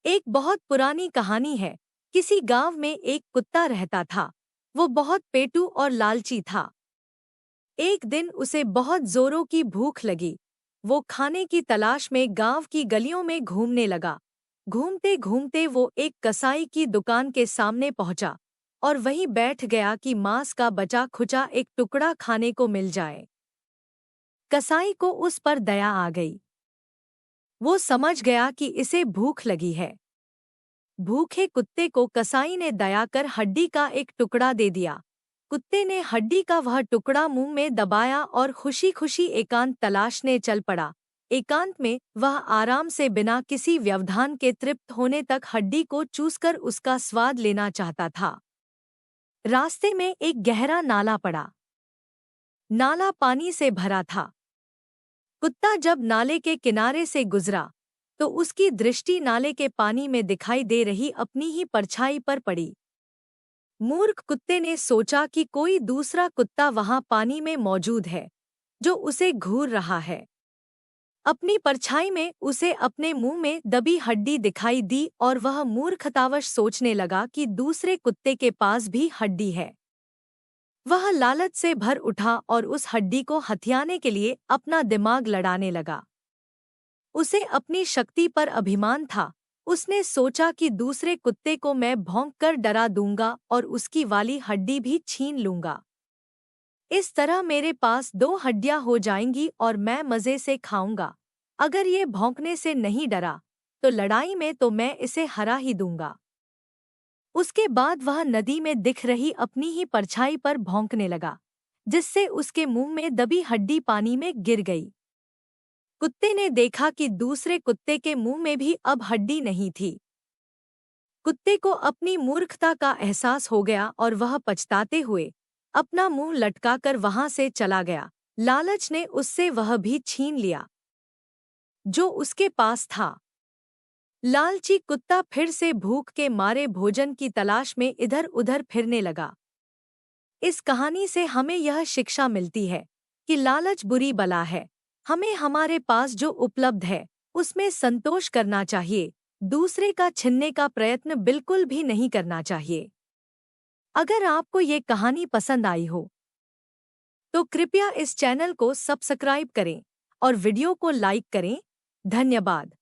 एक बहुत पुरानी कहानी है। किसी गांव में एक कुत्ता रहता था। वो बहुत पेटू और लालची था। एक दिन उसे बहुत जोरों की भूख लगी। वो खाने की तलाश में गांव की गलियों में घूमने लगा। घूमते घूमते वो एक कसाई की दुकान के सामने पहुंचा और वहीं बैठ गया कि मांस का बचा खुचा एक टुकड़ा खाने को मिल जाए। कसाई को उस पर दया आ गई। वो समझ गया कि इसे भूख लगी है। भूखे कुत्ते को कसाई ने दया कर हड्डी का एक टुकड़ा दे दिया। कुत्ते ने हड्डी का वह टुकड़ा मुंह में दबाया और खुशी खुशी एकांत तलाशने चल पड़ा। एकांत में वह आराम से बिना किसी व्यवधान के तृप्त होने तक हड्डी को चूसकर उसका स्वाद लेना चाहता था। रास्ते में एक गहरा नाला पड़ा। नाला पानी से भरा था। कुत्ता जब नाले के किनारे से गुजरा तो उसकी दृष्टि नाले के पानी में दिखाई दे रही अपनी ही परछाई पर पड़ी। मूर्ख कुत्ते ने सोचा कि कोई दूसरा कुत्ता वहां पानी में मौजूद है जो उसे घूर रहा है। अपनी परछाई में उसे अपने मुंह में दबी हड्डी दिखाई दी और वह मूर्खतावश सोचने लगा कि दूसरे कुत्ते के पास भी हड्डी है। वह लालच से भर उठा और उस हड्डी को हथियाने के लिए अपना दिमाग लड़ाने लगा। उसे अपनी शक्ति पर अभिमान था। उसने सोचा कि दूसरे कुत्ते को मैं भौंक कर डरा दूंगा और उसकी वाली हड्डी भी छीन लूंगा। इस तरह मेरे पास 2 हड्डियां हो जाएंगी और मैं मजे से खाऊंगा। अगर ये भौंकने से नहीं डरा तो लड़ाई में तो मैं इसे हरा ही दूंगा। उसके बाद वह नदी में दिख रही अपनी ही परछाई पर भौंकने लगा, जिससे उसके मुंह में दबी हड्डी पानी में गिर गई। कुत्ते ने देखा कि दूसरे कुत्ते के मुंह में भी अब हड्डी नहीं थी। कुत्ते को अपनी मूर्खता का एहसास हो गया और वह पछताते हुए अपना मुंह लटकाकर वहां से चला गया। लालच ने उससे वह भी छीन लिया जो उसके पास था। लालची कुत्ता फिर से भूख के मारे भोजन की तलाश में इधर-उधर फिरने लगा। इस कहानी से हमें यह शिक्षा मिलती है कि लालच बुरी बला है। हमें हमारे पास जो उपलब्ध है उसमें संतोष करना चाहिए। दूसरे का छीनने का प्रयत्न बिल्कुल भी नहीं करना चाहिए। अगर आपको ये कहानी पसंद आई हो तो कृपया इस चैनल को सब्सक्राइब करें और वीडियो को लाइक करें। धन्यवाद।